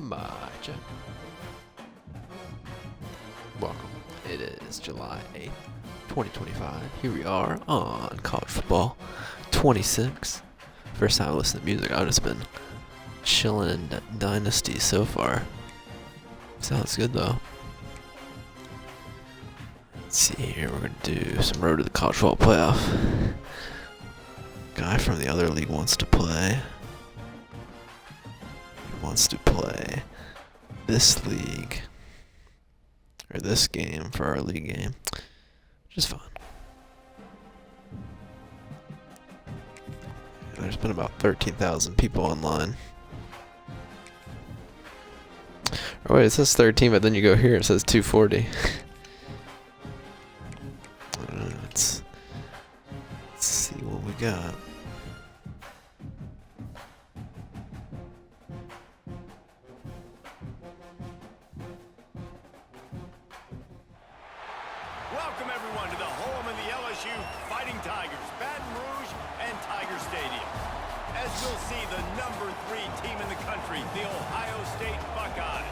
Marcha. Welcome. It is July 8th, 2025. Here we are on College Football 26. First time I listen to music, I've just been chilling in Dynasty so far. Sounds good though. Let's see here, we're going to do some Road to the College Football Playoff. Guy from the other league wants to play. He wants to play this league, or this game for our league game, which is fun. There's been about 13,000 people online. Oh wait, it says 13, but then you go here, it says 240. Let's see what we got. Welcome everyone to the home of the LSU Fighting Tigers, Baton Rouge and Tiger Stadium. As you'll see, the number 3 team in the country, the Ohio State Buckeyes.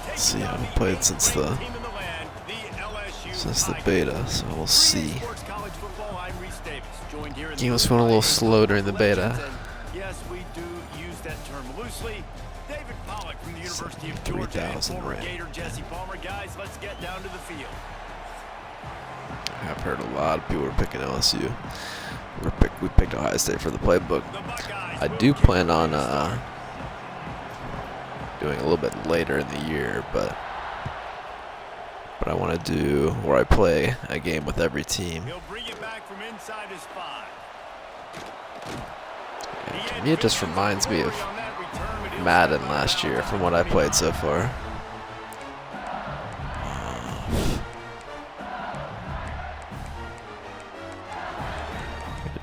Let's see, I haven't played since the beta, so we'll see. Game was going a little slow during the beta. Yes, we do use that term loosely. David Pollock from the University of 3,000 Georgia, former ranked. Gator Jesse Palmer. Guys, let's get down to the field. I've heard a lot of people are picking LSU. We picked Ohio State for the playbook. I do plan on doing a little bit later in the year, but I want to do where I play a game with every team. He'll bring it back from inside his 5. And to me, it just reminds me of Madden last year from what I played so far.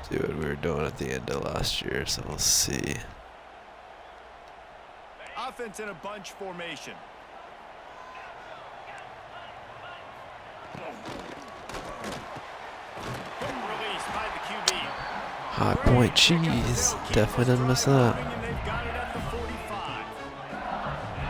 Do what we were doing at the end of last year, so we'll see. Offense in a bunch formation. Quick release by the QB. High point cheese. Definitely didn't miss that. And they've got it at the 45.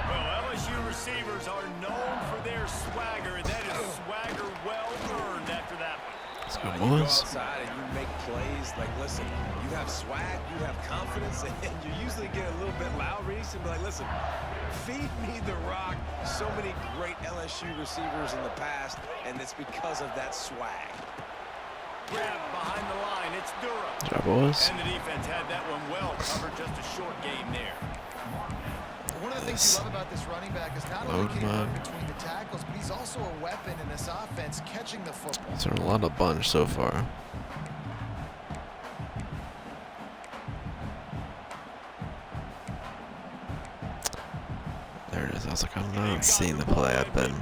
Well, LSU receivers are known for their swagger, and that is swagger well earned after that one. Let's go, You go boys. outside and you make plays. Like, listen, you have swag, you have confidence, and you usually get a little bit loud, Reese, and be like, listen, feed me the rock. So many great LSU receivers in the past, and it's because of that swag. Grab behind the line. It's Durham. Good job, boys. And the defense had that one well covered. Just a short game there. One of the things you love about this running back is not only can he run between the tackles, but he's also a weapon in this offense catching the football. It's a lot of bunch so far. There it is. I was like, I'm not seeing the play I've been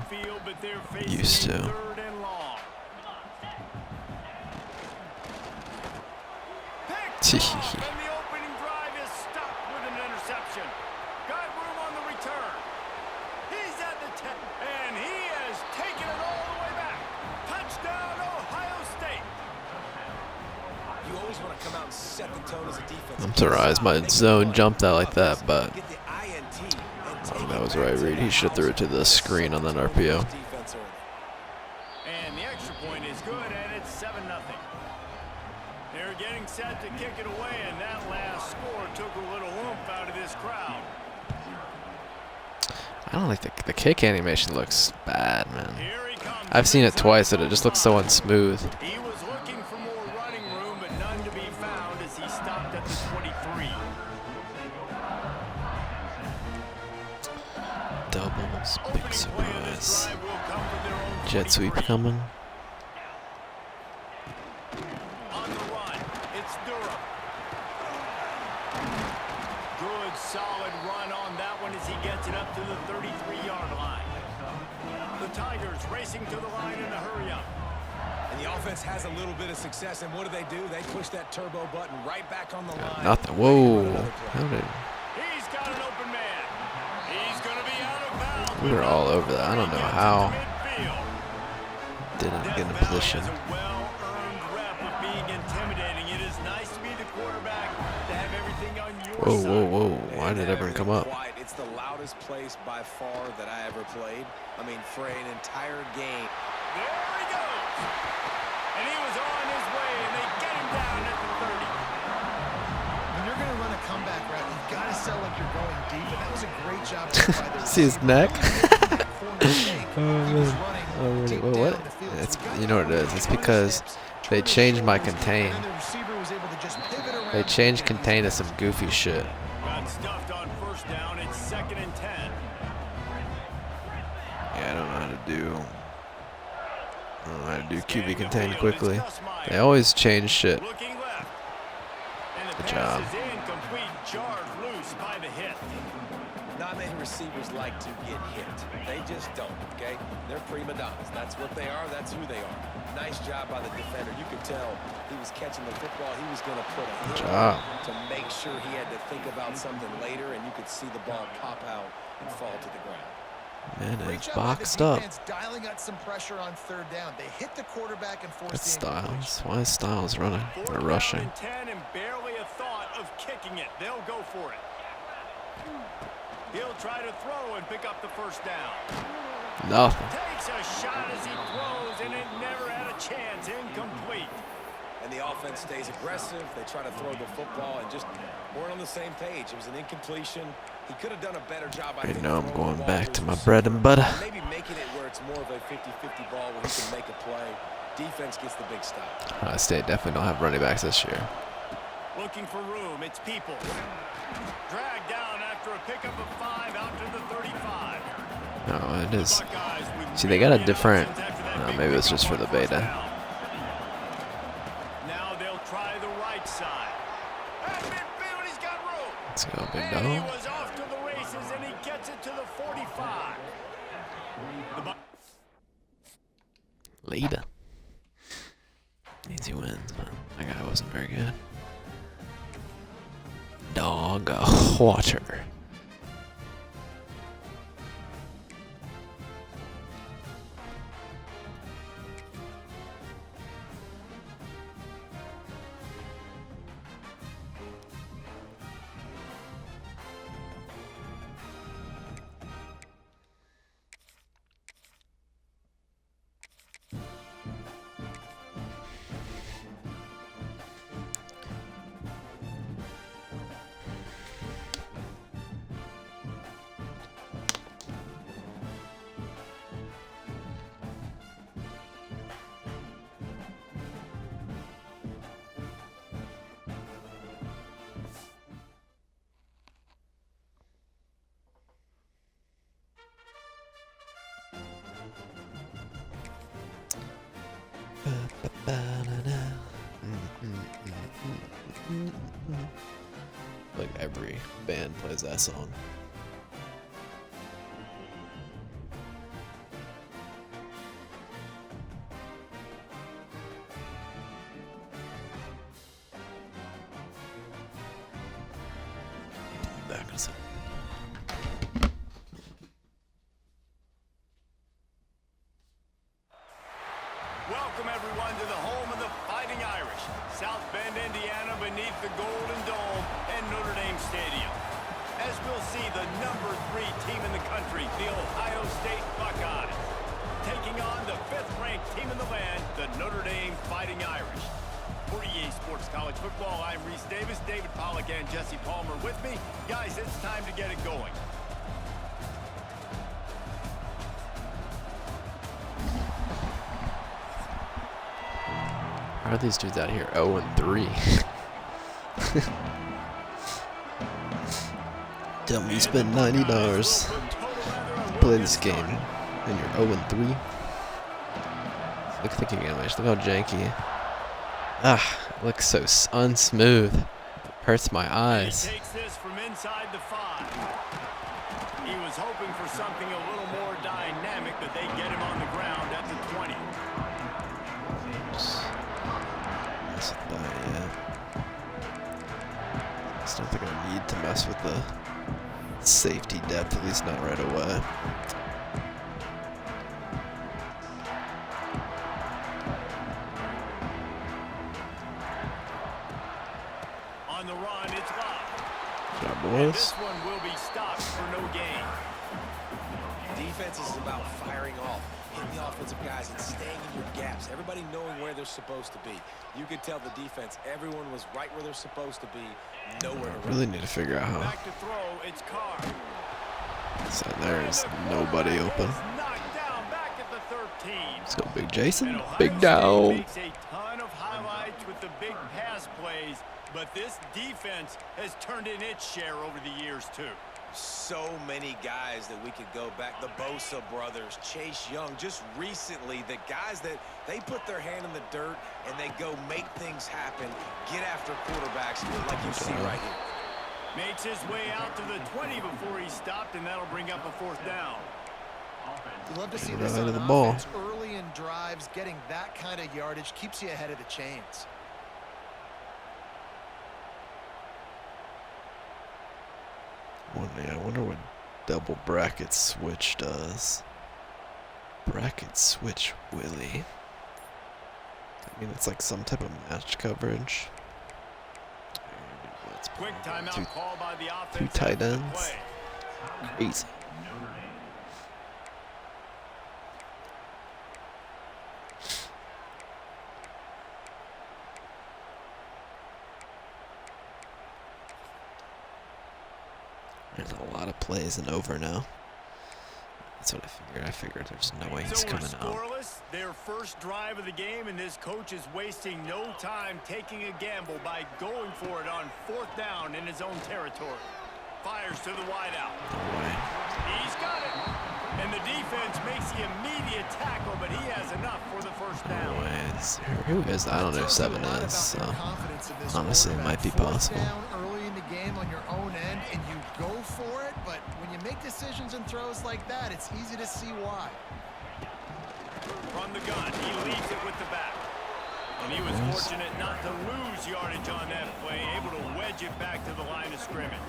used to. Third and long. Picked off, and the opening drive is stopped with an interception. Got room on the return. He's at the 10, and he has taken it all the way back. Touchdown, Ohio State. You always want to come out and set the tone as a defense. I'm surprised my zone jumped out like that, but Get the INT and I think take that it was the back right to read. the He should have threw it to the screen on that RPO. defense early. And the extra point is good, and it's 7-0. They're getting set to kick it away, and that last score took a little oomph out of this crowd. I don't like the kick animation looks bad, man. Here he comes. I've seen it twice and it just looks so unsmooth. He was looking for more running room, but none to be found as he stopped at the 23. Doubles, big Opening play of this surprise. drive will come from their own Jet sweep 23. coming. On the run, it's Durham. Good, solid run on that one as he gets it up to the 33-yard line. The Tigers racing to the line in a hurry up. And the offense has a little bit of success, and what do? They push that turbo button right back on the line. Nothing. Whoa. How did He's got an open man. He's going to be out of bounds. we were all over that? I don't know how. Midfield. Didn't get in Death Valley position. has a well-earned rep of being intimidating. It is nice to be the quarterback, to have everything on your Whoa, side. whoa, whoa. Why did everyone come up? It's the loudest place by far that I ever played. I mean, for an entire game. There he goes. And he was on his way, and they get him down at the 30. When you're going to run a comeback route, you've got to sell like you're going deep, and that was a great job by the See his receiver. neck? He was running Oh, deep really? down What? the field. It's, So he got you know what it is. It's because they changed my contain. and the receiver was able to just pivot around They changed contain to some goofy shit. Got stuffed on first down. It's 2nd and 10. Yeah, I don't know how to do. I don't know how to do QB contain quickly. They always change shit. Looking left. And the Good pass job. is incomplete. Jarred loose by the hit. Not many receivers like to get hit. They just don't, okay? They're prima donnas. That's what they are. That's who they are. Nice job by the defender. You could tell he was catching the football. He was going to put a hit job. to make sure he had to think about something later, and you could see the ball pop out and fall to the ground. Man, Great it's job by the boxed up. defense dialing out some pressure on 3rd down. They hit the quarterback and forced That's the incompletion. Styles. Why is Styles running or 4th rushing? down and 10, and barely a thought of kicking it. They'll go for it. He'll try to throw and pick up the first down. Nothing. Takes a shot as he throws, and it never had a chance. Incomplete. And the offense stays aggressive. They try to throw the football and just weren't on the same page. It was an incompletion. He could have done a better job, I You think. know I'm throwing going the ball back his to my receiver. bread and butter. Maybe making it where it's more of a 50-50 ball where he can make a play. Defense gets the big stop. Ohio State definitely don't have running backs this year. Looking for room. It's Peoples. Dragged down after a pickup of 5 out to the 35. No, it is. Buckeyes with See, they got a million different. options after that big Maybe it's pickup just for on the first beta. down. Now they'll try the right side. At midfield, he's got room. Let's go, big And he dog. was off to the races, and he gets it to the 45. The Later. Easy wins, but that guy wasn't very good. Dog water. Like every band plays that song. Back in a second. Welcome, everyone, to the home of the Fighting Irish. South Bend, Indiana, beneath the Golden Dome and Notre Dame Stadium. As we'll see, the number 3 team in the country, the Ohio State Buckeyes, taking on the 5th-ranked team in the land, the Notre Dame Fighting Irish. For EA Sports College Football, I'm Reese Davis, David Pollack, and Jesse Palmer with me. Guys, it's time to get it going. How are these dudes out here 0-3? Tell me you spent $90 to play this game and you're 0-3. Look at the kicking animation. Look how janky. Ah, it looks so unsmooth. Hurts my eyes. He takes this from inside the 5. He was hoping for something a little more dynamic, but they get him on the ground at the 20. Mess with that, yeah. Just don't think I need to mess with the safety depth, at least not right away. On the run, it's Love. Good job, And boys. this one will be stopped for no gain. Defense is about firing off, hitting the offensive guys and staying in your gaps. Everybody knowing where they're supposed to be. You could tell the defense, everyone was right where they're supposed to be, nowhere to I run. really need to figure out how. Back to throw, it's Carr. So there's nobody open. Is knocked down back at the 13. Let's go, Big Jason. And Ohio Big State down. makes a ton of highlights with the big pass plays, but this defense has turned in its share over the years too. So many guys that we could go back. The Bosa brothers, Chase Young, just recently, the guys that they put their hand in the dirt and they go make things happen, get after quarterbacks like you see right here. Makes his way out to the 20 before he stopped, and that'll bring up a 4th down. You love to see Right this to on the ball. offense. Early in drives, getting that kind of yardage keeps you ahead of the chains. I wonder what double bracket switch does. Bracket switch Willie. I mean, it's like some type of match coverage. Quick timeout Two- call by the offense. two tight after the ends. play. Crazy. There's a lot of plays and over now. That's what I figured. I figured there's no way he's So we're coming out. scoreless, their first drive of the game, and this coach is wasting no time taking a gamble by going for it on 4th down in his own territory. Fires to the wideout. No way. He's got it. And the defense makes the immediate tackle, but he has enough for the first No down. way. Who is? I don't know who 7 is, so honestly, it might be possible. Down early in the game on your own end, and you go for it, but when you make decisions and throws like that, it's easy to see why. From the gun, he leads it with the back. And he was fortunate not to lose yardage on that play, able to wedge it back to the line of scrimmage.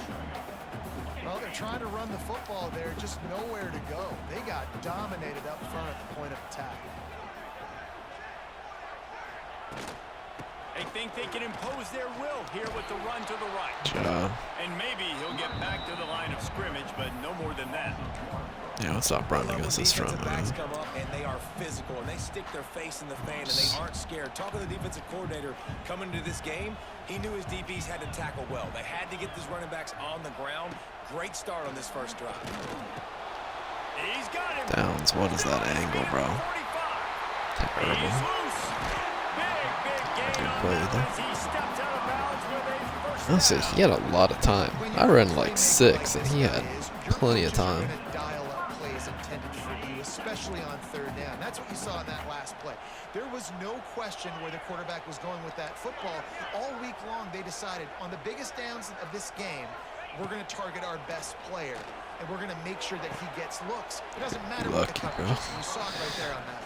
Well, they're trying to run the football there, just nowhere to go. They got dominated up front at the point of attack. They think they can impose their will here with the run to the right. Job. And maybe he'll get back to the line of scrimmage, but no more than that. Yeah, let's stop running against this strong Defensive backs man. come up and they are physical and they stick their face in the fan and they aren't scared. Talking to the defensive coordinator coming into this game, he knew his DBs had to tackle well. They had to get these running backs on the ground. Great start on this first drive. He's got him. Downs, what is that angle, bro? 45. He's Terrible. loose. Big gain Good on play that there. as he stepped out of bounds with a first Honestly, down. he had a lot of time. I ran like 6, and he had plenty of time. Dial up plays intended for you, especially on 3rd down. That's what you saw in that last play. There was no question where the quarterback was going with that football. All week long, they decided on the biggest downs of this game, we're going to target our best player, and we're going to make sure that he gets looks. It doesn't matter what the Lucky, coverage bro. is. You saw it right there on that.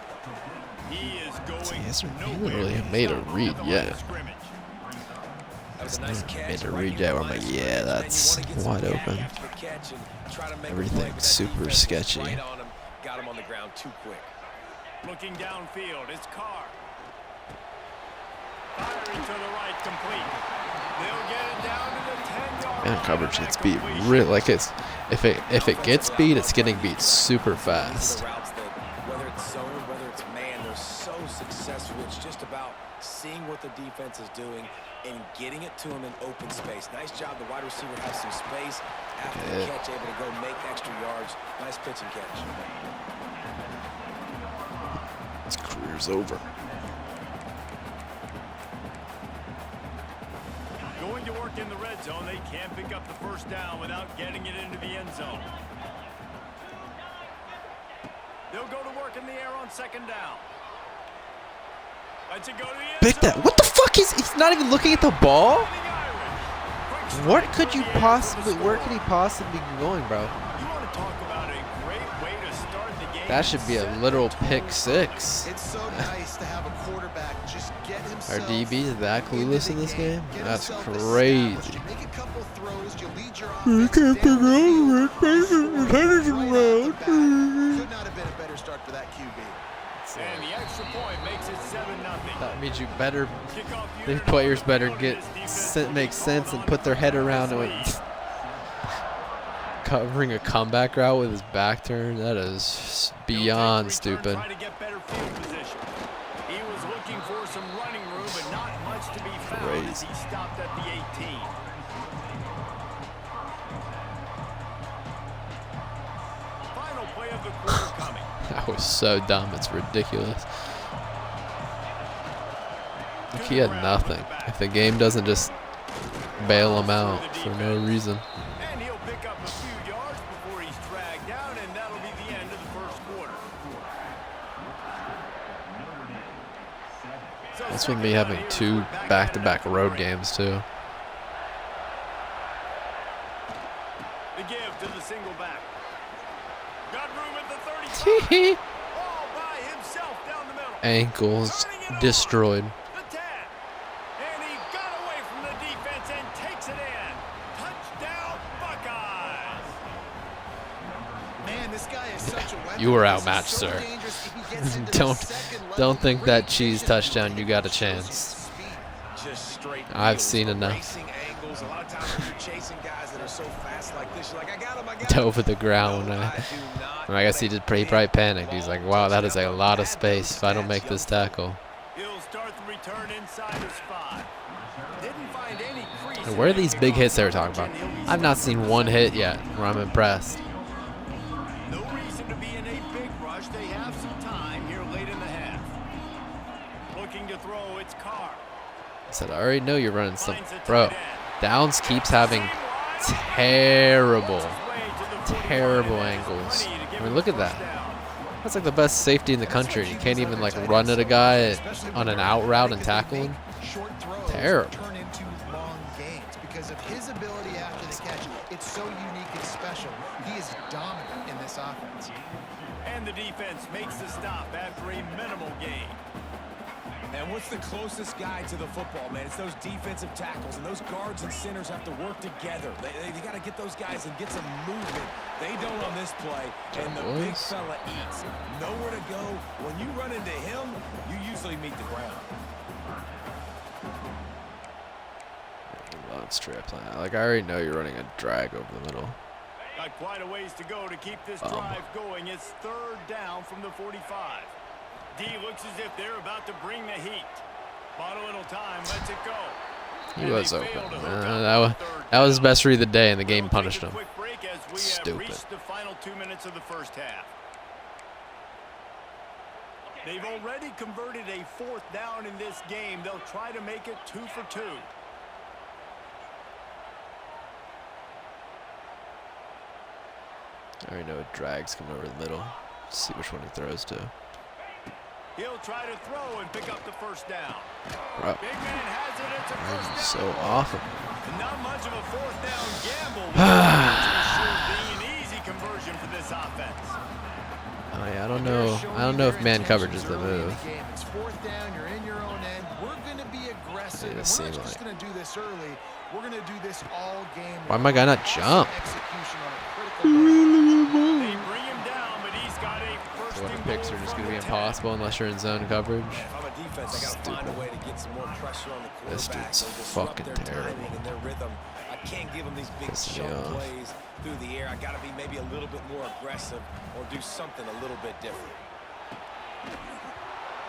He is going He hasn't nowhere really inside made a the read line yet. of scrimmage. That was a nice catch. Made a right read near there the where I'm line like, of yeah, scrimmage, man. that's You wanna get some wide yak open. after the catch and try to make a Everything's play, but that super defense was sketchy. right on him, got him on the ground too quick. Looking downfield, it's Carr. Firing to the right, complete. They'll get it down to the 10-yard Man, line. coverage That gets beat completion. real like it's if it gets beat, it's getting beat super These are fast. the routes that, whether it's zone, whether it's man, they're so successful. It's just about seeing what the defense is doing and getting it to him in open space. Nice job. The wide receiver has some space after the Yeah. catch, able to go make extra yards. Nice pitch and catch. His career's over. Going to work in the red zone. They can't pick up the first down without getting it into the end zone. They'll go to work in the air on 2nd down. Let's it go to the end Pick zone. that. What the fuck is he's not even looking at the ball? The Irish. Quick What strike could for you the end possibly for the where score. could he possibly be going, bro? You want to talk about a great way to start the game. That should be a Set literal the pick tone. 6. It's so nice to have a quarterback just get Are himself DBs that into clueless the in this game? get That's himself crazy. established. You make a couple throws, you lead your You offense can't down the figure out field, where you it's score, facing, it's headed right off around. the bat. Could not have been a better start for that QB. And the extra point makes it 7-0. That means you better Kickoff these unit players on the better field, get and this defense will be make sense called and on put their to head cover around this it. lead. covering a comeback route with his back turned. That is beyond stupid. Try to get better field position. He was looking for some running room, but not much to be found as he stopped at the 18. Final play of the quarter coming. That was so dumb. It's ridiculous. Like he had nothing. If the game doesn't just bail him out for no reason. And he'll pick up a few yards before he's dragged down, and that'll be the end of the first quarter. That's with me having 2 back-to-back road games too. The give to the single back. Got room at the 35. All by himself down the middle. Ankles destroyed. The 10. And he got away from the defense and takes it in. Touchdown, Buckeyes. Man, this guy is such a weapon. You were This is outmatched, so sir. dangerous if he gets into the Don't second level. think that Great cheese vision. touchdown you got a chance. Just straight I've wheels, seen enough. racing angles. A lot of times when you're chasing guys that are so fast like this, you're like, I got him, I got him. Dove to the ground. No, When I do not I guess he think did. He probably panicked. He's like, "Wow, that is a touchdown. lot of Had space those if I don't stats, make young this fella. tackle." He'll start the return inside his 5. Didn't find any crease. And where are these big hits they were talking about? I've not seen one hit yet where I'm impressed. No reason to be in a big rush. They have some time here late in the half. Looking to throw, it's Carr. I said, I already know you're running some. Finds a tight Bro, end. Downs keeps having terrible angles. I mean, look at that. That's like the best safety in the country. You can't even like run at a guy on an out route and tackle him. Short throws Terrible. turn into long gains because of his ability after the catch. It's so unique and special. He is dominant in this offense. And the defense makes the stop after a minimal gain. And what's the closest guy to the football, man? It's those defensive tackles, and those guards and centers have to work together. They got to get those guys and get some movement. They don't on this play, and the big Boys. fella eats. Nowhere to go. When you run into him, you usually meet the ground. Love strip line. Like I already know you're running a drag over the middle. Got quite a ways to go to keep this drive going. It's 3rd down from the 45. D looks as if they're about to bring the heat. Bought a little time, lets it go. He And was they open. fail to hook Uh, up that on was third that was his down. best read of the day, and the game We'll punished take a him. quick break as we have Stupid. reached the final 2 minutes of the first half. They've already converted a 4th down in this game. They'll try to make it 2 for 2. I already know it drags coming over the middle. Let's see which one he throws to. He'll try to throw and pick up the 1st down. Bro, Big man has it. It's a that first is down. so awful. Not much of a 4th down gamble. Sure being an easy conversion for this offense. Oh yeah, I don't know if man coverage is the move. It's 4th down. You're in your own end. We're going to be aggressive. It We're seemed not just like- going to do this early. We're going to do this all game. Why my guy not jump? Execution on a critical moment. They bring him down, but he's got a first What and the picks goal are just from gonna be the 10. impossible unless you're in zone coverage. If I'm a defense, I got to find a way to get some more pressure on the quarterback. This dude's They'll disrupt fucking their terrible. timing and their rhythm. I can't give them these big Pissing me chunk off. plays through the air. I got to be maybe a little bit more aggressive or do something a little bit different.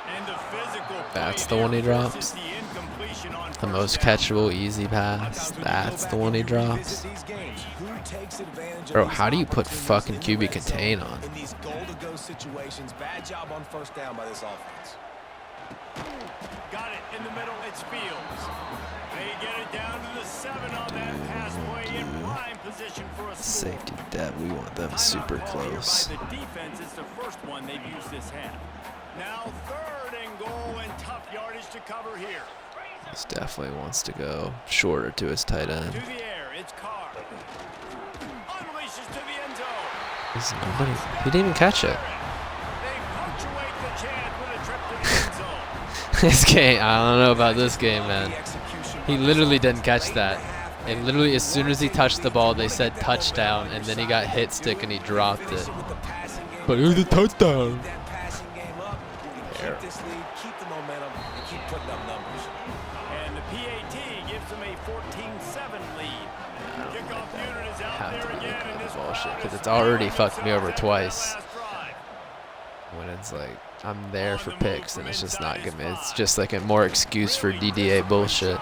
And the physical That's play the one he there forces drops? the incompletion on The first most down. catchable easy pass. That's the one he drops. Bro, how do you put fucking QB contain on? In these goal-to-go situations, bad job on 1st down by this offense. Got it in the middle. It's Fields. They get it down to the 7 on that pass play in prime position for a score. Safety depth, we want them Timeout super call here close. by the defense. It's the first one they've used this half. Now 3rd and goal and tough yardage to cover here. This definitely wants to go shorter to his tight To end. the air, it's Carr. Unleashes to the end zone. There's nobody. He didn't even catch it. They punctuate the chance with a trip to the end zone. This game, I don't know about this game, man. He literally didn't catch that. And literally, as soon as he touched the ball, they said touchdown, and then he got hit stick and he dropped it. But it was a touchdown. Keep this lead, keep the momentum, and keep putting up numbers. And the PAT gives them a 14-7 lead. Kickoff unit is out Have there to be again, looking and at this the ball bullshit because it's already fucked me over twice. When it's like I'm there for picks and it's just not good. It's just like a more excuse for DDA bullshit.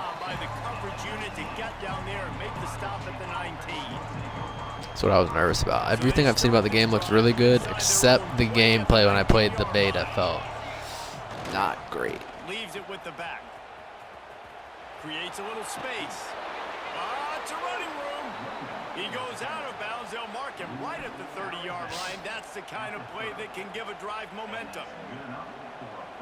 That's what I was nervous about. Everything I've seen about the game looks really good, except the gameplay when I played the beta felt not great. Leaves it with the back. Creates a little space. It's a running room. He goes out of bounds. They'll mark him right at the 30-yard line. That's the kind of play that can give a drive momentum.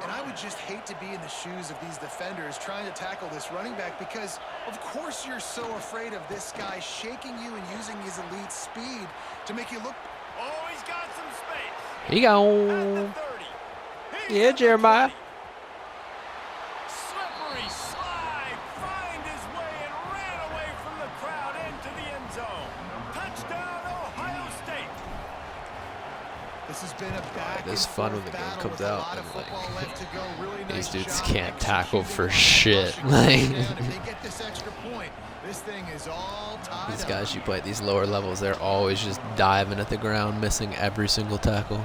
And I would just hate to be in the shoes of these defenders trying to tackle this running back because, of course, you're so afraid of this guy shaking you and using his elite speed to make you look. Oh, he's got some space. Here you go. Yeah, Jeremiah. Slippery slide. Find his way and ran away from the crowd into the end zone. Touchdown, Ohio State. This has been a back. It is fun when the game comes out and like Really these nice dudes job can't tackle for executing. shit. Like If they get this extra point, this thing is all tied these up. guys you play at these lower levels, they're always just diving at the ground, missing every single tackle.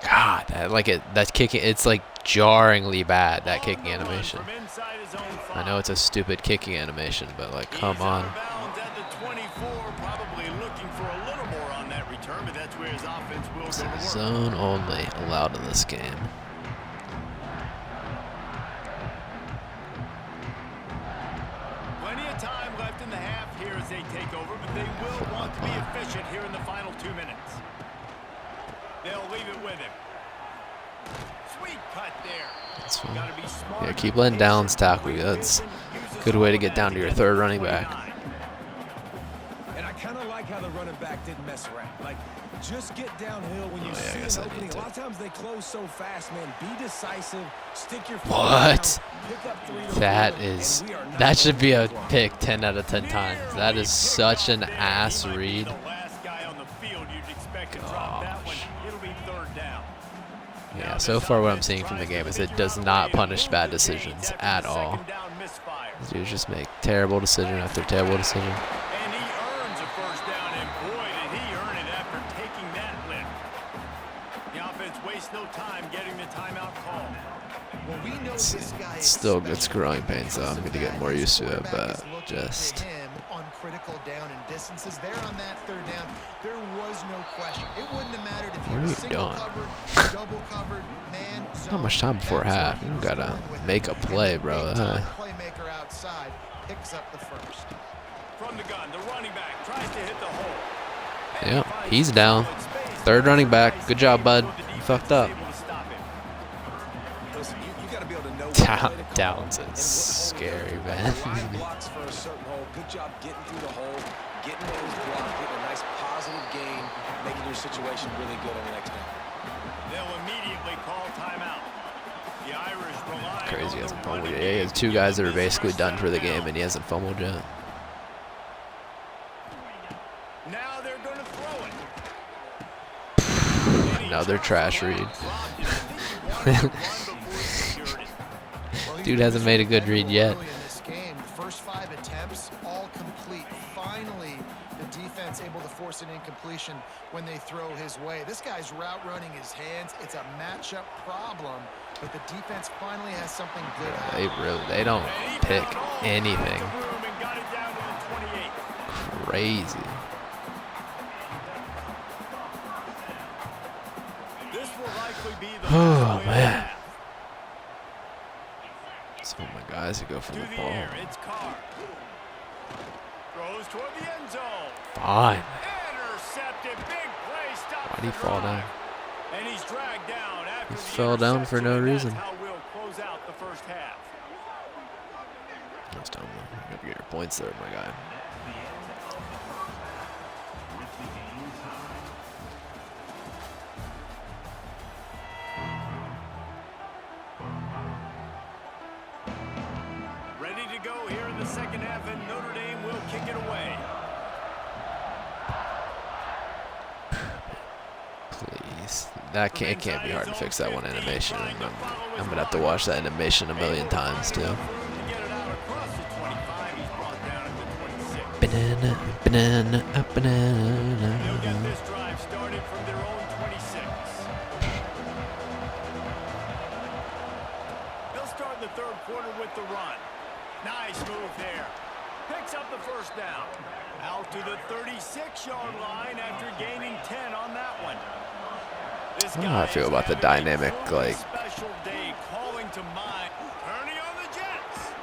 God, that kicking, it's like jarringly bad, that kicking animation. I know it's a stupid kicking animation, but like, come on. It's zone only allowed in this game. Plenty of time left in the half here as they take over, but they will want to be efficient here in the final 2 minutes. They'll leave it with him. Sweet cut there. That's fine. Gotta be smart. Yeah, keep letting Downs tackle you. That's a good way to get down to your third running back. And I kind of like how the running back didn't mess around. Like, just get downhill when you I see guess an I opening. need A to. lot of times they close so fast, man. Be decisive. Stick your foot What? down, pick up 3 to That 4, is, and we are not that should be a going to pick 10 out of 10 times. That is such an ass read. The last guy on the field you'd expect to drop that one. It'll be third down. Yeah, so far what I'm seeing from the game is it does not punish bad decisions at all. Second down misfire. These dudes just make terrible decision after terrible decision. And he earns a first down, and boy, did he earn it after taking that lift. The offense wastes no time getting the timeout call. Well, we know this guy is Still good special. growing pains, so I'm going to get more used to it, Quarterback but is looking just... to him on critical down and distances. There on that third down, there was no question. It wouldn't have mattered if What you are were you single doing? covered, double covered, man, zone. Not much time before That's half. what he You was gotta going with. make a play, bro. Big-time playmaker outside picks up the first. From the gun, the running back tries to hit the hole. Yeah, he's down. Third running back. Good job, bud. You fucked up. Listen, you got to be able to know Downs is scary, man. Right blocks for a certain hole. Good job getting through the hole, getting those blocks, getting a nice positive gain, making your situation really good on the next down. They'll immediately call timeout. The Irish rely Crazy, on he hasn't the fumbled running yet. He has game. two guys that are basically done for the game, and he hasn't fumbled yet. Now they're going to throw it. Another trash read. Well, Dude hasn't made a good read yet. early in this game, the first 5 attempts, all complete. Finally, the defense able to force an incompletion when they throw his way. This guy's route running his hands. It's a matchup problem, but the defense finally has something good. They don't pick anything. Crazy. This will likely be the Oh, man. Some of my guys who go for To the the ball. air, it's Carr. Throws toward the end zone. Fine. Intercepted, big play, stop. Why'd he fall down? And he's dragged down after He the fell down for no interception, reason. and That's how we'll close out the first half. That's dumb. You gotta get your points there, my guy. Ready to go here in the second half, and Notre Dame will kick it away. Please. It can't be hard to fix that one animation. I'm gonna have to watch that animation a million times too. To get it out across the 25, he's brought down at the 26. They'll get this drive started from their own 26. They'll start the third quarter with the run. Nice move there. Picks up the first down. Out to the 36-yard line after gaining 10 on that one. I don't know how I feel about the dynamic, like, special day calling to mind. Turning on the Jets.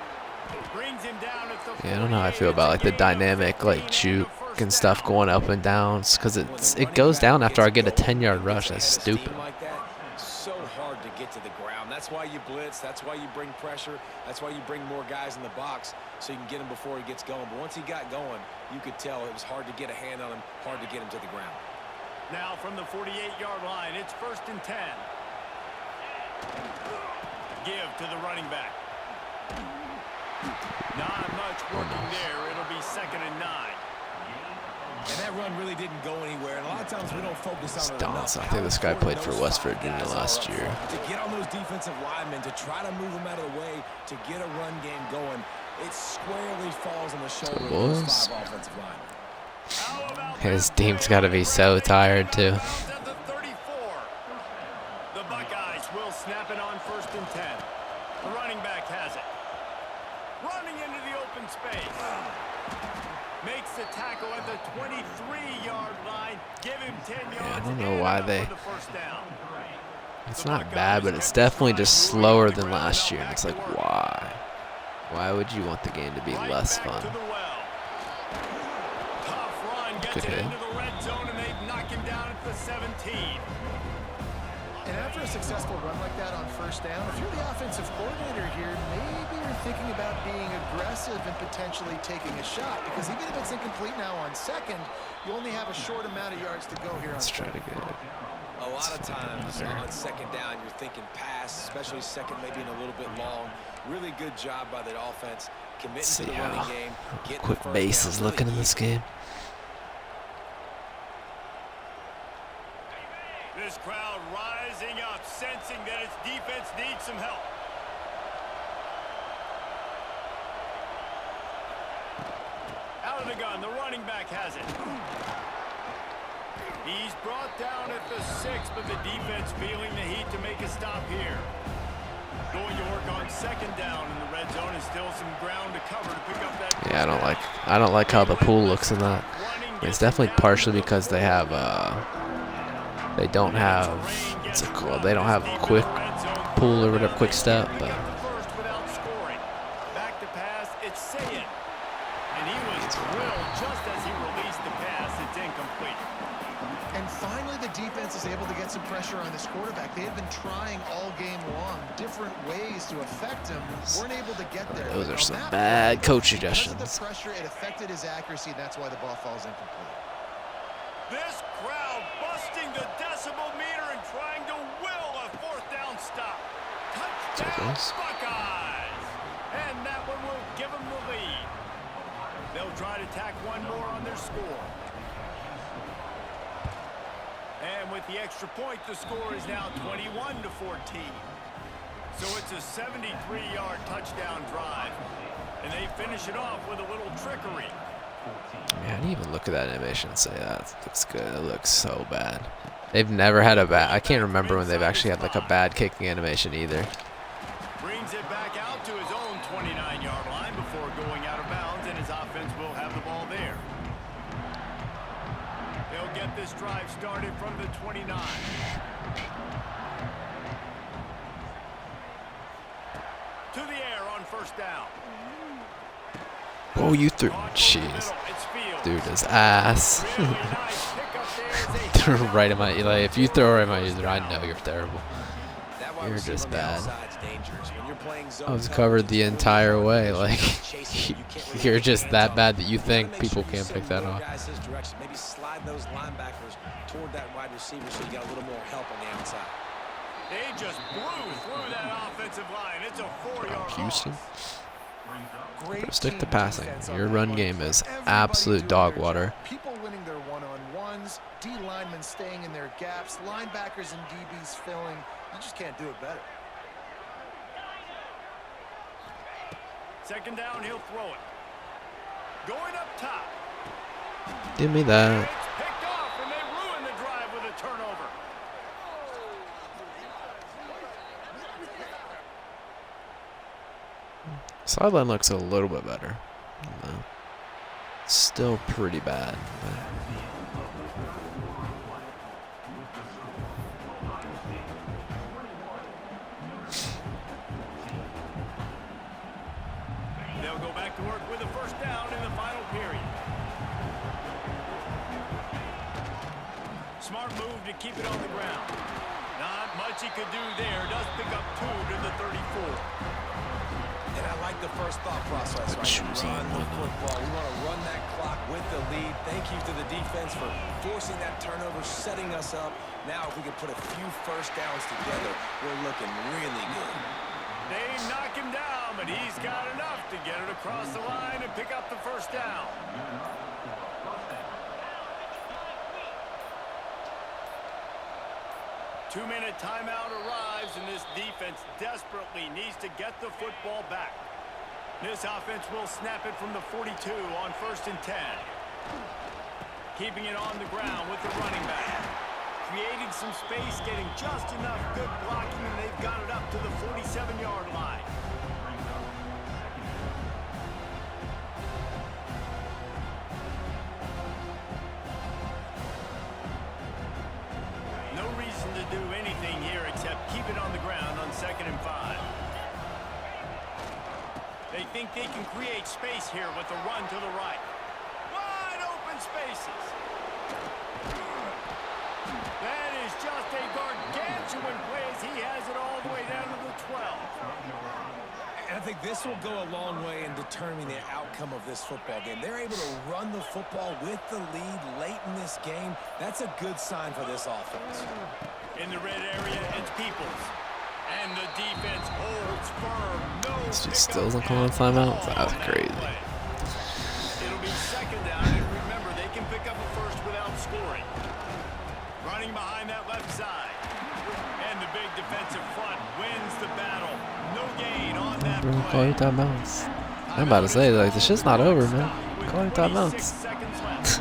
Brings him down at the yeah, I don't know how I feel about like the dynamic, like juke and stuff going up and down, because it goes down after I get a 10-yard rush. That's stupid. Like that, so hard to get to the ground. That's why you blitz. That's why you bring pressure. That's why you bring more guys in the box so you can get him before he gets going. But once he got going, you could tell it was hard to get a hand on him, hard to get him to the ground. Now from the 48-yard line, it's 1st and 10. Give to the running back. Not much working there. It'll be 2nd and 9. And that run really didn't go anywhere. And a lot of times we don't focus on it enough. I think this guy played for West Virginia last year. To get on those defensive linemen, to try to move them out of the way, to get a run game going, it squarely falls on the shoulder of those 5 offensive linemen. His team's got to be so tired too. The Buckeyes will snap it on 1st and 10. The running back has it. Running into the open space. Makes the tackle at the 23-yard line. Give him 10 yards. Yeah, I don't know why for they. the first down. It's not bad, but it's definitely just slower than last year. And it's like, why? Why would you want the game to be less fun? Good hit. Into the red zone, and they've knocked him down at the 17. And after a successful run like that on 1st down, if you're the offensive coordinator here, maybe you're thinking about being aggressive and potentially taking a shot, because even if it's incomplete now on 2nd, you only have a short amount of yards to go here. Let's try to get it. A lot of times on 2nd down, you're thinking pass, especially 2nd, maybe in a little bit long. Really good job by the offense. Committing to the running game. Quick base is looking in this game. This crowd rising up, sensing that its defense needs some help. Out of the gun, the running back has it. He's brought down at the 6, but the defense feeling the heat to make a stop here. Going to work on 2nd down in the red zone, and still some ground to cover to pick up that. Yeah, I don't like how the pool looks in that. It's definitely partially because they have they don't have they don't have quick pool or whatever, quick step, but back to pass, it's Sayed. And he was drilled just as he released the pass. It's incomplete. And finally the defense is able to get some pressure on this quarterback. They had been trying all game long different ways to affect him. Weren't able to get there. Those are some bad coach suggestions. Because of the pressure, it affected his accuracy, and that's why the ball falls incomplete. This crowd busting the decibel meter and trying to will a 4th down stop. Touchdown Buckeyes! And that one will give them the lead. They'll try to tack one more on their score. And with the extra point, the score is now 21-14. So it's a 73-yard touchdown drive. And they finish it off with a little trickery. Yeah, I didn't even look at that animation and say that looks good. It looks so bad. They've never had a bad. I can't remember when they've actually had like a bad kicking animation either. Brings it back out to his own 29-yard line before going out of bounds, and his offense will have the ball there. They'll get this drive started from the 29. To the air on 1st down. Oh, you threw. Jeez. Dude, his ass. Threw right in my. Like, if you throw right in my ear, I know you're terrible. You're just bad. I was covered the entire way. Like, you're just that bad that you think people can't pick that off. Maybe slide those linebackers toward that wide receiver so you got a little more help on the outside. They just blew through that offensive line. It's a 4-yard Houston. loss. Stick to passing. Your run game is absolute dog water. People winning their one-on-ones, D linemen staying in their gaps, linebackers and DBs filling. You just can't do it better. 2nd down, he'll throw it. Going up top. Give me that. It's picked off, and they ruin the drive with a turnover. Sideline looks a little bit better. Still pretty bad. They'll go back to work with a first down in the final period. Smart move to keep it on the ground. Not much he could do there. Does pick up 2 to the 34. And I like the first thought process, right? Choosing Run the one. football. We want to run that clock with the lead. Thank you to the defense for forcing that turnover, setting us up. Now, if we can put a few first downs together, we're looking really good. They knock him down, but he's got enough to get it across the line and pick up the first down. Two-minute timeout arrives, and this defense desperately needs to get the football back. This offense will snap it from the 42 on 1st and 10. Keeping it on the ground with the running back. Creating some space, getting just enough good blocking, and they've got it up to the 47-yard line. No reason to do anything here except keep it on the ground on 2nd and 5. They think they can create space here with a run to the right. Wide open spaces. That is just a gargantuan play as he has it all the way down to the 12. And I think this will go a long way in determining the outcome of this football game. They're able to run the football with the lead late in this game. That's a good sign for this offense. In the red area, it's Peoples. And the defense holds firm. No She pickup still doesn't call at a timeout? all That's on that crazy. play. It'll be 2nd down, and remember, they can pick up a first without scoring. Running behind that left side. And the big defensive front wins the battle. No gain on that Bro, call your play. timeouts. I'm about to say, like, this shit's not over, man. Call your 26 timeouts. seconds left.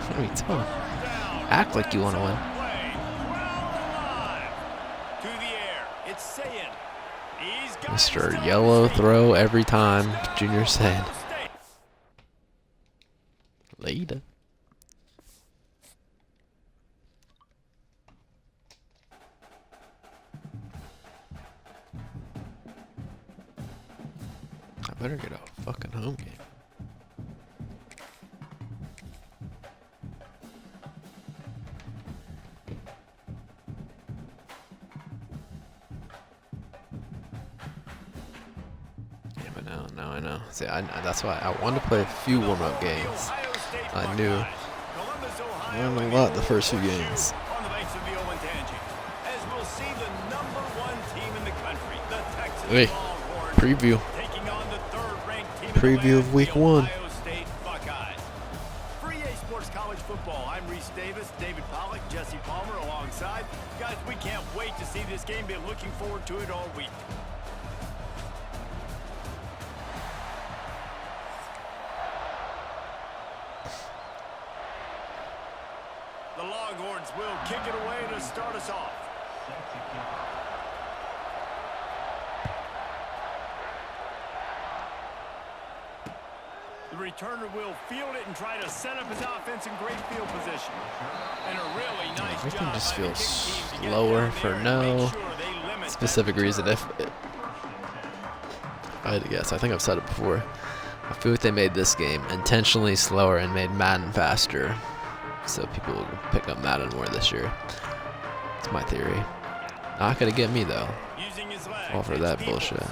What are you talking? Down. Act like you want to win. Play. Well alive. To the air. It's Sayin. He's got it Mr. still Yellow on his feet. throw every time, Junior said. Ohio State. Later. I better get a fucking home game. Yeah, but now I know. See, that's why I wanted to play a few warm-up games. Ohio State I knew. Buckeyes. Columbus, Ohio, I learned a and lot the the first few LSU games. on the banks of the Olentangy. As we'll see the #1 team in the country, the Texas Hey, Longhorns, preview. taking on the 3rd-ranked team Preview in of the week land, one. the Ohio State Buckeyes. For EA Sports College Football, I'm Reese Davis, David Pollack, Jesse Palmer alongside. Guys, we can't wait to see this game. Been looking forward to it all week. The Longhorns will kick it away to start us off. The returner will field it and try to set up his offense in great field position. And a really nice Everything job just by the feels kicking team to get slower down for there and no make sure they limit that specific reason. return. If I had to guess, I think I've said it before. I feel like they made this game intentionally slower and made Madden faster, so people will pick up Madden more this year. That's my theory. Not gonna get me though. Using his legs, All for it's that Peoples. bullshit.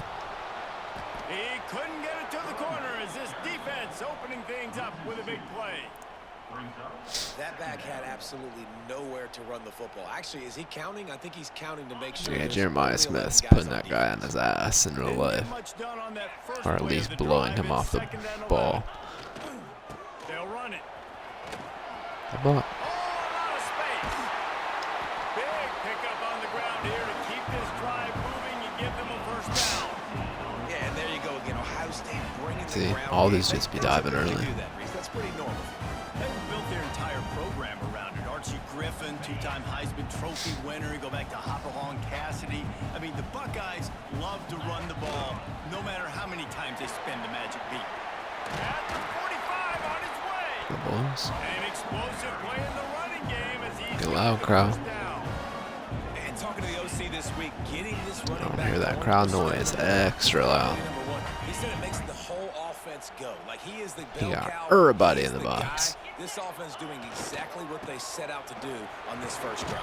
He couldn't get it to the corner as this defense opening things up with a big play. That back had absolutely nowhere to run the football. Actually, is he counting? I think he's counting to make sure. Yeah, there's Jeremiah only 11 Smith's guys putting on that guy on defense. his ass in real Didn't get life, much done on that first or at play of least the blowing drive. him It's off the 2nd and 11. ball. They'll run it. The ball. Oh, a lot of space. Big pickup on the ground here to keep this drive moving and give them a first down. Yeah, and there you go again. Ohio State bringing the See, ground all game. these dudes be They diving typically early. do that, Reese. That's pretty normal. They've built their entire program around it. Archie Griffin, two-time Heisman Trophy winner. You go back to Hopalong Cassidy. I mean, the Buckeyes love to run the ball, no matter how many times they spend the magic beat. At the 45 on his way. The Bulls. An explosive play in the running game as he Get loud, crowd. And talking to the OC this week, getting this running Don't back hear that going crowd for noise Saturday. extra loud. Number one, he said it makes the whole offense go. Like he is the He bell got cow. everybody He is in the box. guy. This offense doing exactly what they set out to do on this first drive.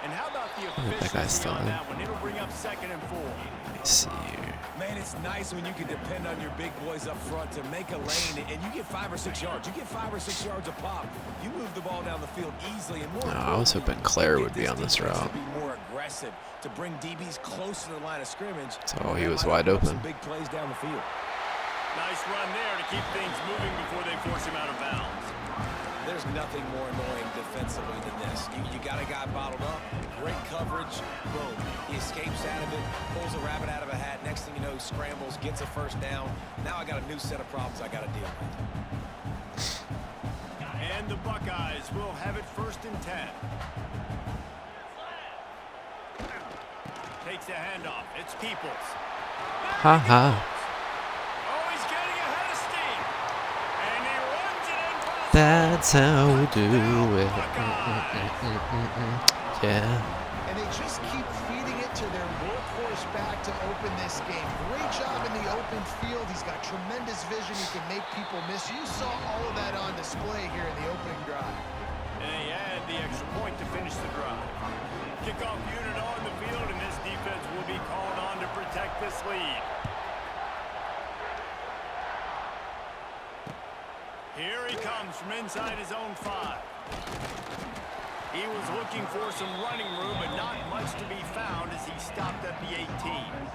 And how about the at that guy's efficiency still on in. that one? It'll bring up 2nd and 4. Let me see here. Man, it's nice when you can depend on your big boys up front to make a lane, and you get 5 or 6 yards. You get 5 or 6 yards a pop. You move the ball down the field easily, and more. No, I was hoping Claire you would get be on this defense route. To be more aggressive, to bring DBs close to the line of scrimmage. So he That was might wide open up open. some big plays down the field. Nice run there to keep things moving before they force him out of bounds. There's nothing more annoying defensively than this. You got a guy bottled up, great coverage, boom. He escapes out of it, pulls a rabbit out of a hat. Next thing you know, scrambles, gets a first down. Now I got a new set of problems I got to deal with. And the Buckeyes will have it 1st and 10. Takes a handoff. It's Peoples. Ha ha. Oh, he's getting ahead of steam. And he runs it in for the That's how we do it. Yeah. And they just keep feeding it to their workhorse back to open this game. Great job in the open field. He's got tremendous vision. He can make people miss. You saw all of that on display here in the opening drive. And they add the extra point to finish the drive. Kickoff unit on the field, and this defense will be called on to protect this lead. Here he comes from inside his own 5. He was looking for some running room, but not much to be found as he stopped at the 18.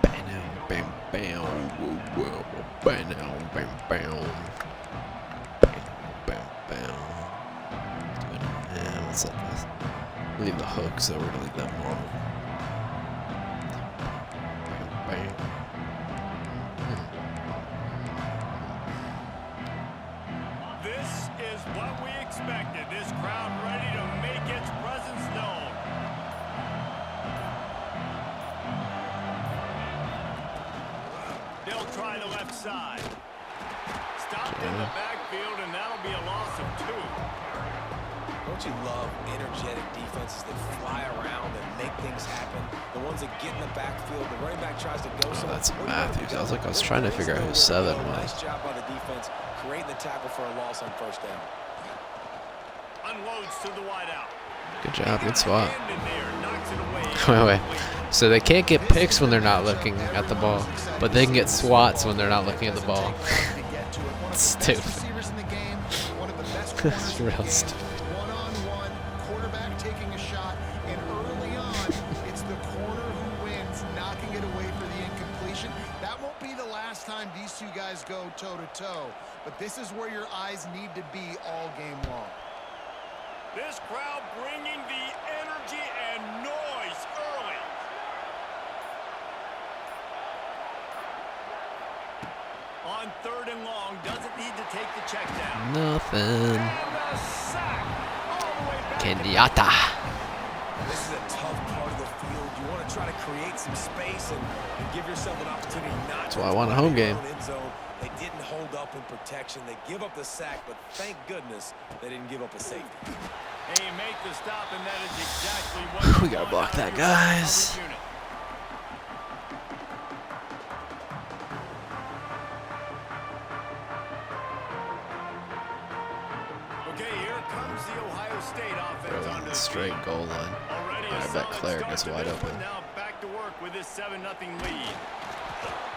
Bam, bam, bam, whoa, whoa, bam, bam, bam, bam, bam. Yeah, what's up? Leave the hook, so we're gonna leave them alone. Bam, bam. This is what we expected. This crowd ready to make its presence known. They'll try the left side. Stopped in the backfield, and that'll be a loss of 2. Don't you love energetic defenses that fly around and make things happen? The ones that get in the backfield, the running back tries to go somewhere. That's What do you want to Matthews. do? I was trying to figure out who 7 was. Nice job by the defense, creating the tackle for a loss on first down. Unloads to the wideout. Good job, good swat. Hand in there, knocks it away. Wait, wait. So they can't get picks when they're not looking at the ball, but they can get swats when they're not looking at the ball. Stupid. That's real stupid. One-on-one, quarterback taking a shot, and early on, it's the corner who wins, knocking it away for the incompletion. That won't be the last time these two guys go toe-to-toe, but this is where your eyes need to be all game long. This crowd bringing the energy and noise early. On 3rd and long, doesn't need to take the check down. Nothing. And a sack all the way back. Kenyatta. This is a tough part of the field. You want to try to create some space and give yourself an opportunity not That's to why I want a home game. end zone. They didn't hold up in protection. They give up the sack, but thank goodness they didn't give up a safety. They make the stop, and that is exactly what We gotta block that, guys. Okay, here comes the Ohio State offense Bro, onto the straight field. goal line. Already a I bet solid Claire start gets to wide this open. one. Now back to work with this 7-0 lead.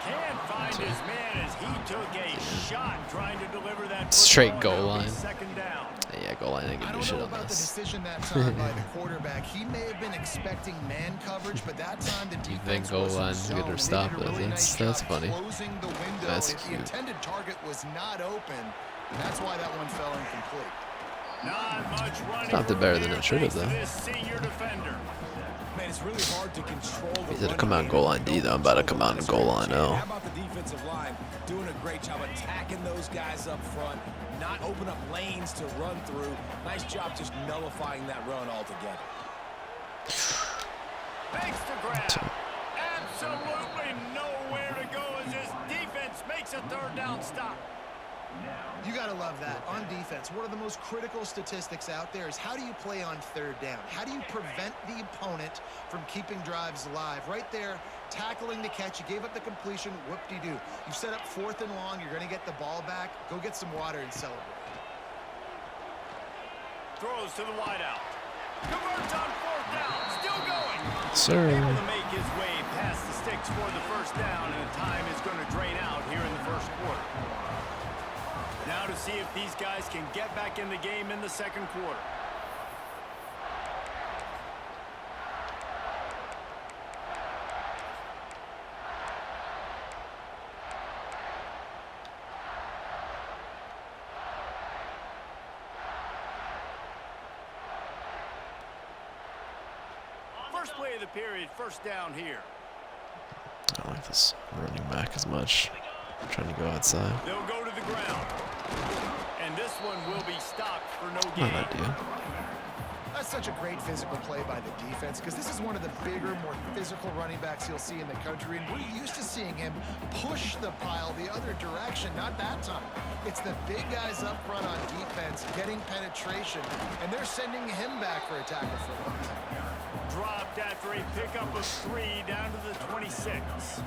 Can't find his man as he took a shot trying to deliver that Straight football. goal That'll be line. 2nd down. Yeah, goal line ain't I gonna do don't shit know on about the this. decision that time by the quarterback. He may have been expecting man coverage, but that time the You defense think goal was in line's zone, gonna and they stop did a it? really That's nice job funny. closing the window. That's If the cute. intended target was not open, that's why that one fell incomplete. Not much running. It's not the better than it should have, though. This senior defender. Man, it's really hard to control the He's gonna run come out in game. goal line D, though. I'm about to come out in goal line How L. about the defensive line doing a great job attacking those guys up front, not open up lanes to run through. Nice job just nullifying that run altogether. Makes the grab. Absolutely nowhere to go as his defense makes a third down stop. You got to love that. On defense, one of the most critical statistics out there is how do you play on third down? How do you prevent the opponent from keeping drives alive? Right there, tackling the catch. You gave up the completion. Whoop-de-doo. You set up 4th and long. You're going to get the ball back. Go get some water and celebrate. Throws to the wideout. Converts on 4th down. Still going. Sir. Able to make his way past the sticks for the first down, and the time is going to drain out here in the first quarter. Now to see if these guys can get back in the game in the second quarter. First play of the period, first down here. I don't like this running back as much. I'm trying to go outside. They'll go to the ground. And this one will be stopped for no Not gain. ideal. That's such a great physical play by the defense because this is one of the bigger, more physical running backs you'll see in the country. And we're used to seeing him push the pile the other direction. Not that time. It's the big guys up front on defense getting penetration, and they're sending him back for a tackle for loss. Dropped after a pickup of 3 down to the 26.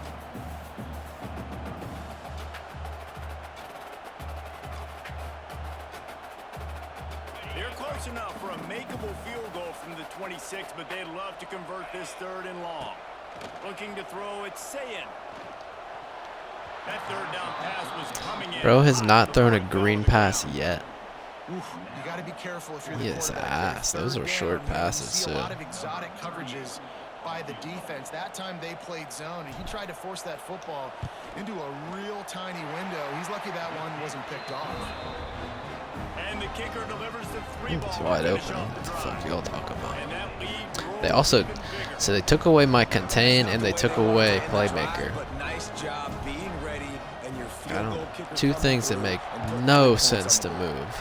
They're close enough for a makeable field goal from the 26, but they'd love to convert this 3rd and long. Looking to throw, it's Sayin. That 3rd down pass was coming in. Bro has not thrown a green pass yet. Oof, you got to be careful if you're the He is quarterback. ass. Those Third are short down, passes, you see too. a lot of exotic coverages by the defense. That time they played zone, and he tried to force that football into a real tiny window. He's lucky that one wasn't picked off. And the kicker delivers the 3 ball. It's wide to finish open. off What the drive. fuck y'all talking about? And that lead grows They also, even bigger. so they took away my contain and they took away playmaker. But nice job being ready, and your I field goal don't. kicker Two comes things that through make and put no 3 points sense on to the board. move.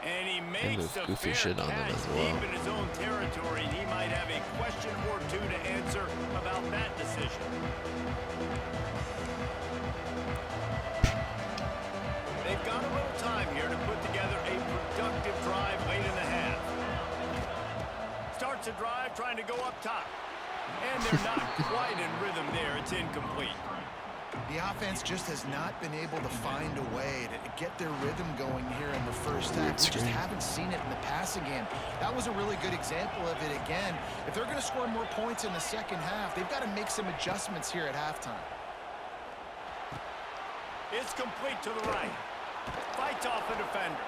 And he makes move a goofy fair shit on them catch as well. deep in his own territory. He might have a question or two to answer about that decision. They've got a little time here to put together a productive drive late in the half. Starts a drive trying to go up top. And they're not quite in rhythm there. It's incomplete. The offense just has not been able to find a way to get their rhythm going here in the first half. We just haven't seen it in the passing game. That was a really good example of it again. If they're going to score more points in the second half, they've got to make some adjustments here at halftime. It's complete to the right. Fights off the defender.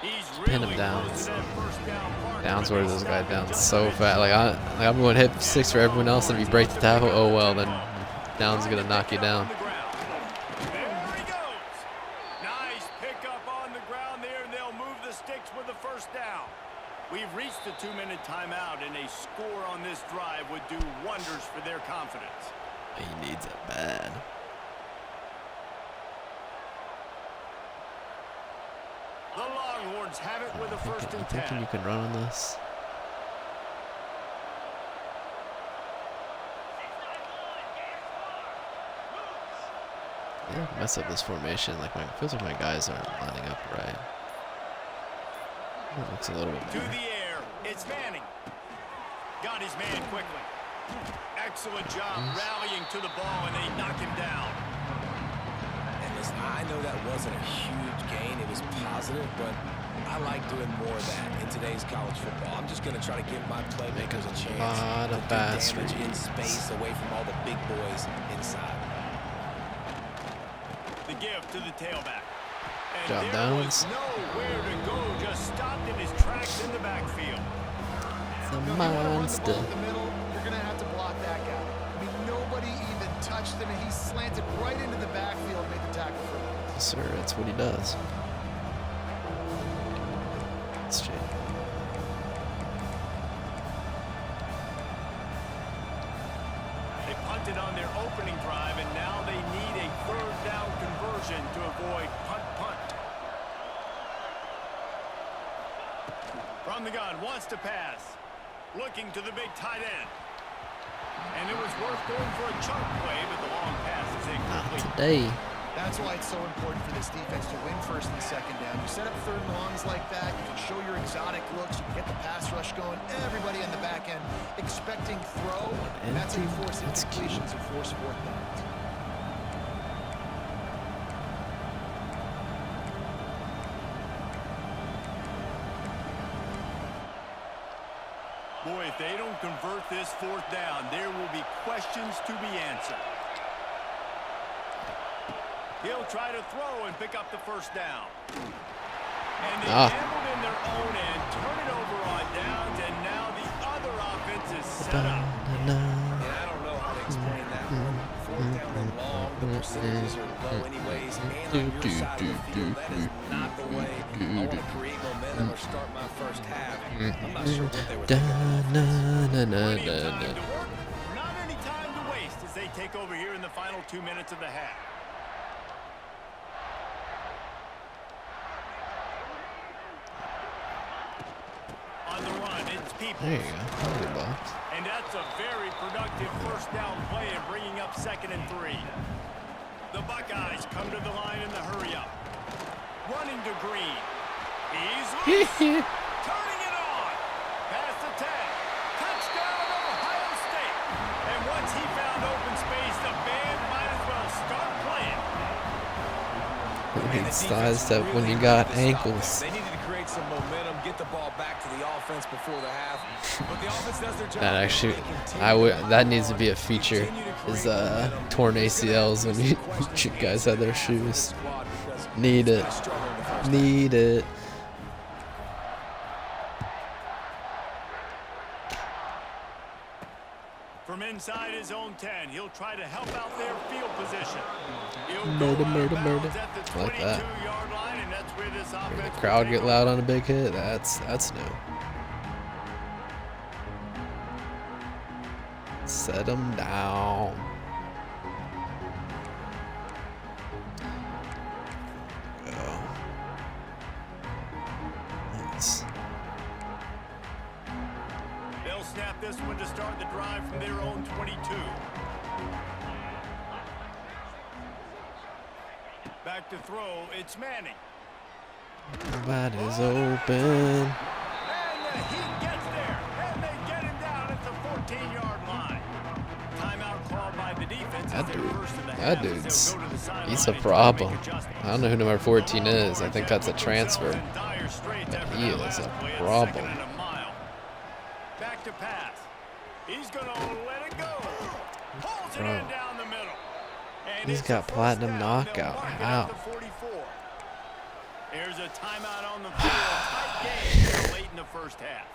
He's Pin really him down. close to that first down mark, Downs but where he's this guy stopped down just so a bit. fast. Like I'm going to hit 6 for everyone else, and if you break the tackle, oh well. Then Downs gonna knock you down. There he goes. Nice pickup on the ground there, and they'll move the sticks with the first down. We've reached the 2-minute timeout, and a score on this drive would do wonders for their confidence. He needs it bad. The Longhorns have it with a first You and thinking 10. you can run on this? Yeah, mess up this formation. Like it feels like my guys aren't lining up right. It looks a little bit To better. the air, it's Manning. Got his man quickly. Excellent job rallying to the ball, and they knock him down. And listen, I know that wasn't a huge gain. It was positive, but I like doing more of that in today's college football. I'm just going to try to give my playmakers a chance lot to of do fast damage in reads. space away from all the big boys inside. The give to the tailback. And Job there Downs. was nowhere to go, just stopped in his tracks in the backfield. It's a If you want to run the ball monster. up the middle, you're going to have to block that guy. I mean, nobody even touched him, and he slanted right into the backfield and made the tackle for him. Yes, sir, that's what he does. From the gun, wants to pass. Looking to the big tight end. And it was worth going for a chunk play, but the long pass is incomplete. Today. That's why it's so important for this defense to win first and second down. You set up third and longs like that, you can show your exotic looks, you can get the pass rush going, everybody in the back end expecting throw, and that's how you force incompletions and force fourth downs. Boy, if they don't convert this fourth down, there will be questions to be answered. He'll try to throw and pick up the first down. And they gambled in their own end, turn it over on downs, and now the other offense is set up. And I don't know how to explain that one. Fourth down and long, the percentages are low anyways, and on your side of the field, that is not the way I want to create momentum or start my first half. I'm not sure what they were thinking. Plenty of time to work, not any time to waste as they take over here in the final 2 minutes of the half. On the run, it's Peoples. There you go. And that's a very productive first down play and bringing up 2nd and 3. The Buckeyes come to the line in the hurry up. Running to Green. He's loose. Turning it on. Past the 10. Touchdown, Ohio State. And once he found open space, the band might as well start playing. It's sidestep when you got ankles. They needed to create some momentum, get the ball back to the offense before the half. But the offense does their job. That actually, that needs to be a feature. Is torn ACLs when you guys have their shoes. Need it. Need it. From inside his own 10, he'll try to help out their field position. Murder. Like that. Hear the crowd get loud on a big hit. That's new. Set him down. Go. Nice. They'll snap this one to start the drive from their own 22. Back to throw, it's Manning. Everybody's open. And the Heat gets there, and they get him down at the 14-yard line. Timeout called by the defense. That dude's, he's a problem. I don't know who number 14 is. I think that's a transfer. But he is a problem. Back to pass. He's going to let it go. Pulls it in down the middle. And He's got platinum knockout. How? Here's a timeout on the field. Tight game late in the first half.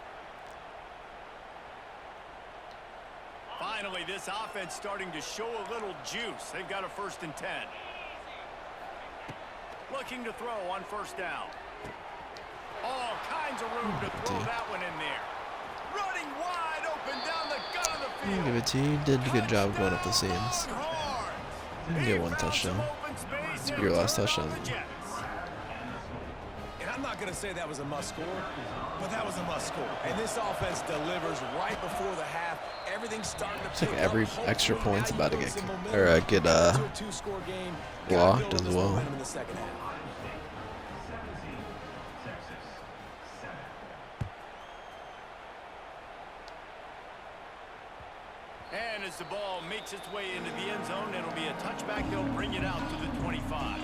Finally, this offense starting to show a little juice. They've got a 1st and 10. Looking to throw on first down. All kinds of room to throw that one in there. Running wide open down the gut of the field. I'll give it to you. You did a good job going up the seams. You can get one touchdown. It's your last touchdown. And I'm not going to say that was a must score, but that was a must score. And this offense delivers right before the half. Everything's starting to It's like pick every up. extra Hopefully point's now about to you get build some or momentum. get To a two-score game. blocked Gotta build as this well. momentum in the second half. And as the ball makes its way into the end zone, it'll be a touchback. They'll bring it out to the 25.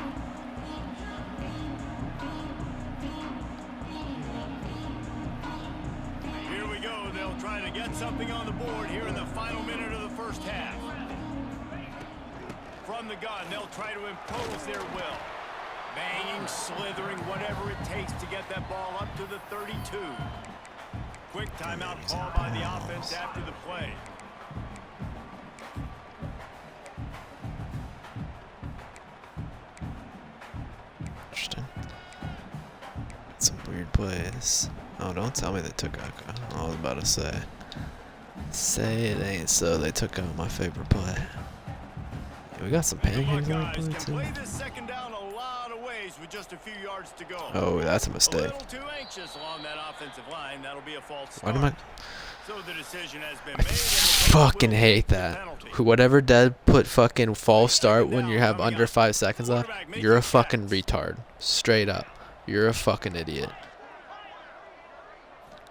Here we go. They'll try to get something on the board here in the final minute of the first half. From the gun, they'll try to impose their will. Banging, slithering, whatever it takes to get that ball up to the 32. Quick timeout called by the offense after the play. Interesting. Some weird plays. Oh, don't tell me they took out. I was about to say. Say it ain't so. They took out my favorite play. Yeah, we got some pancakes on the Buckeyes play can too. play this second down a lot of of ways with just a few yards to go. Oh, that's a A mistake. little too anxious along that offensive line. That'll be a false Why start. am I? So the decision has been I made. and the coach fucking will hate take the that. penalty. Whatever dead put fucking false start when you have under 5 seconds left, you're a fucking retard. Straight up. You're a fucking idiot.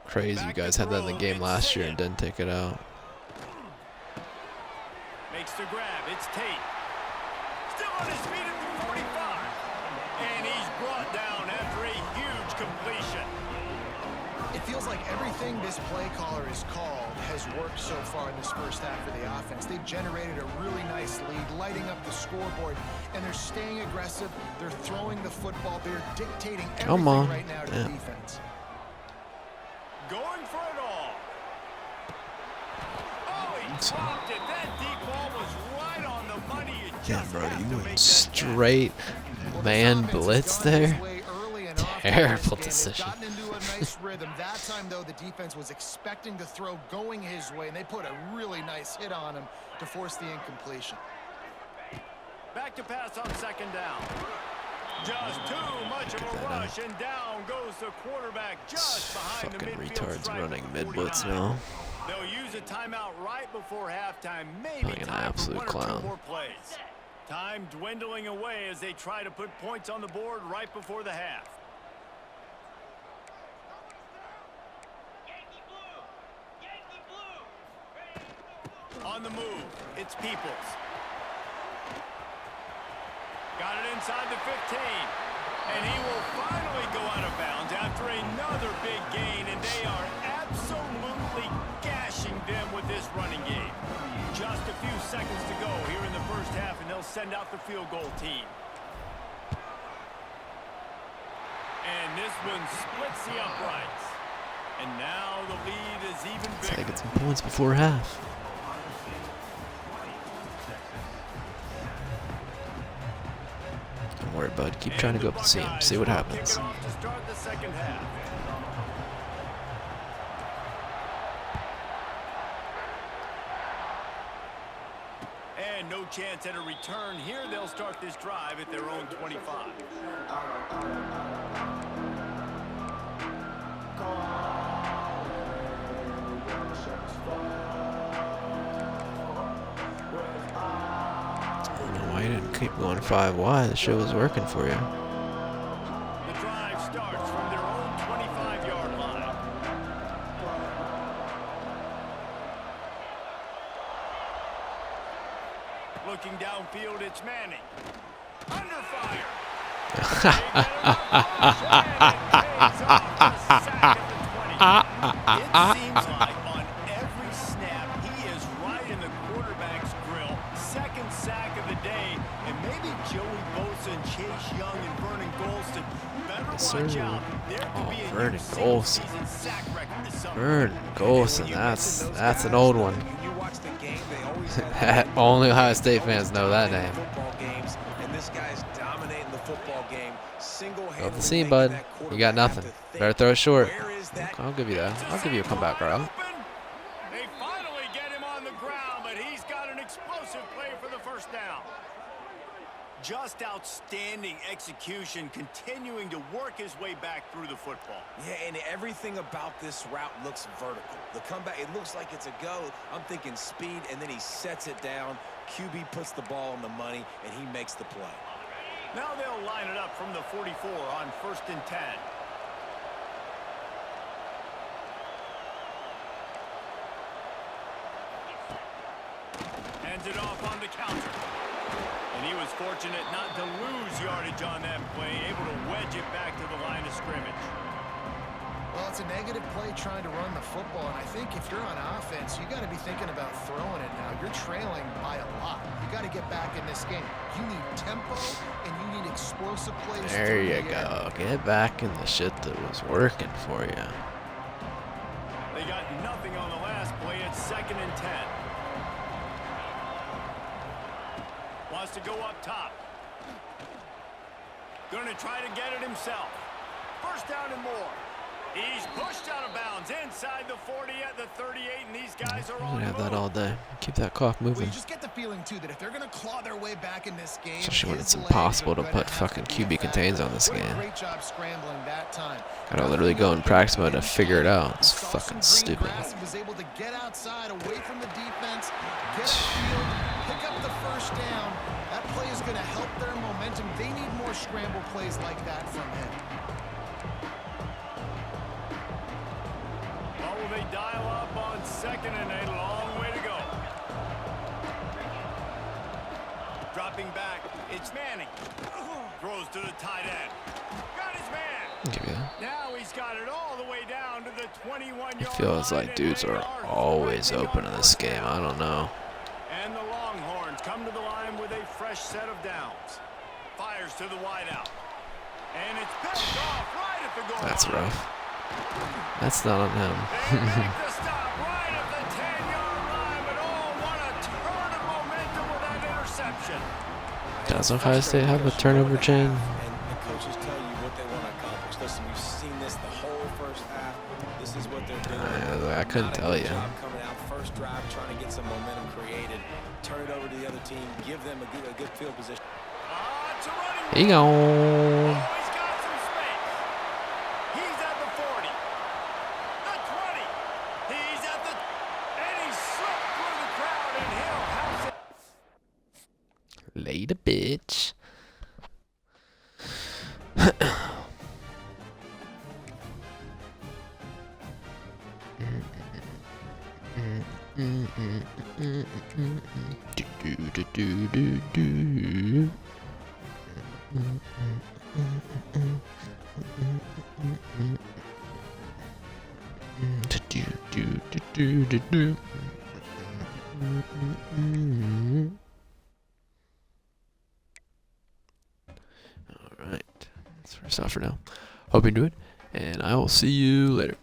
Crazy you guys had that in the game last year and didn't take it out. Makes the grab. It's Tate. Still on his feet at the 45. And he's brought down after a huge completion. It feels like everything this play caller has called has worked so far in this first half for the offense. They've generated a really nice lead, lighting up the scoreboard, and they're staying aggressive. They're throwing the football. They're dictating everything on. right now to the defense. Going for it all. Oh, he dropped it. That deep ball was right on the money. You Yeah, just bro, have you to went make that straight Well, this man offense has blitz gone his there. way early and often in Terrible this game. They've decision. gotten into a nice rhythm. That time, though, the defense was expecting to throw going his way, and they put a really nice hit on him to force the incompletion. Back to pass on second down. Just too much of a rush, and down goes the quarterback just behind the Fucking midfield retards stripe running at mid blitz 49. now. They'll use a timeout right before halftime. Maybe Like an time for absolute one or two clown. more plays. Time dwindling away as they try to put points on the board right before the half. On the move, it's Peoples. Got it inside the 15. And he will finally go out of bounds after another big gain, and they are absolutely gashing them with this running game. Just a few seconds to go here in the first half, and they'll send out the field goal team. And this one splits the uprights. And now the lead is even Let's bigger. get some points before half. Don't worry, bud. Keep trying to go up the seam. See what happens. Kick it off to start the second half. And no chance at a return here. They'll start this drive at their own 25. I don't know why you didn't keep going 5 wide. The shit was working for you. The drive starts from their own 25-yard line. Looking downfield, it's Manning. Under fire. They get it off, and it pays off. A sack at the 20. It seems like on every snap, he is right in the quarterback's grill. Second sack of the day, and maybe Joey Bosa and Chase Young and Vernon Golston better Yes, watch sir. out. There could Oh, be a Vernon new Golston. single-season sack record this summer. Vernon Golson, that's an old one. When you watch the game, they always have Only Ohio State fans know that name. football games, and this guy's dominating the football game. Single-handedly Go up the seam, making bud. that You got quarterback have nothing. to think, Better throw it short. where is that? I'll give you that. I'll give you a comeback route. Open. They finally get him on the ground, but he's got an explosive play for the first down. Just outstanding execution, continuing to work his way back through the football. Yeah, and everything about this route looks vertical. The comeback, it looks like it's a go. I'm thinking speed, and then he sets it down. QB puts the ball on the money, and he makes the play. Now they'll line it up from the 44 on 1st and 10. Hands it off on the counter. And he was fortunate not to lose yardage on that play, able to wedge it back to the line of scrimmage. Well, it's a negative play trying to run the football, and I think if you're on offense, you got to be thinking about throwing it now. You're trailing by a lot. You got to get back in this game. You need tempo, and you need explosive plays. There through you the air. go. Get back in the shit that was working for you. They got nothing on the last play. It's 2nd and 10. Wants to go up top. Going to try to get it himself. First down and more. He's pushed out of bounds inside the 40 at the 38, and these guys are We're on gonna have the that move. all day. Keep that clock Well, moving. you just get the feeling, too, that if they're going to claw their way back in this game, Especially when his it's legs impossible are to gonna put have fucking to be a QB contains factor. on this What a game. great job scrambling that time. Gotta literally go in practice mode to figure it out. It's He saw some fucking green stupid. grass and was able to get outside, away from the defense, get upfield, pick up the first down. That play is going to help their momentum. They need more scramble plays like that from him. Oh, will they dial up on second and a long way to go. Dropping back, it's Manning. Throws to the tight end. Got his man. I'll give you that. Now he's got it all the way down to the 21-yard It feels line, like and dudes they are always threatening open on in this first game. I down. don't know. And the Longhorns come to the line with a fresh set of downs. Fires to the wideout. And it's picked off right at the goal That's line. rough. That's not on him. They make the stop right at the 10-yard line, but oh, what a turn of momentum with that interception. Does Ohio State have a turnover chain? And coaches tell you what they want to accomplish. Listen, you've seen this the whole first half. This is what they're doing. I couldn't Not a tell good you. job coming out first drive, trying to get some momentum created. Turn it over to the other team. Give them a good field position. It's a running He back. gone. Oh, he's got some space. He's at the 40. The 20. He's at the... And he slipped through the crowd, and he'll house it. Later, bitch. Alright, that's first off for now. Hope you enjoyed, and I will see you later.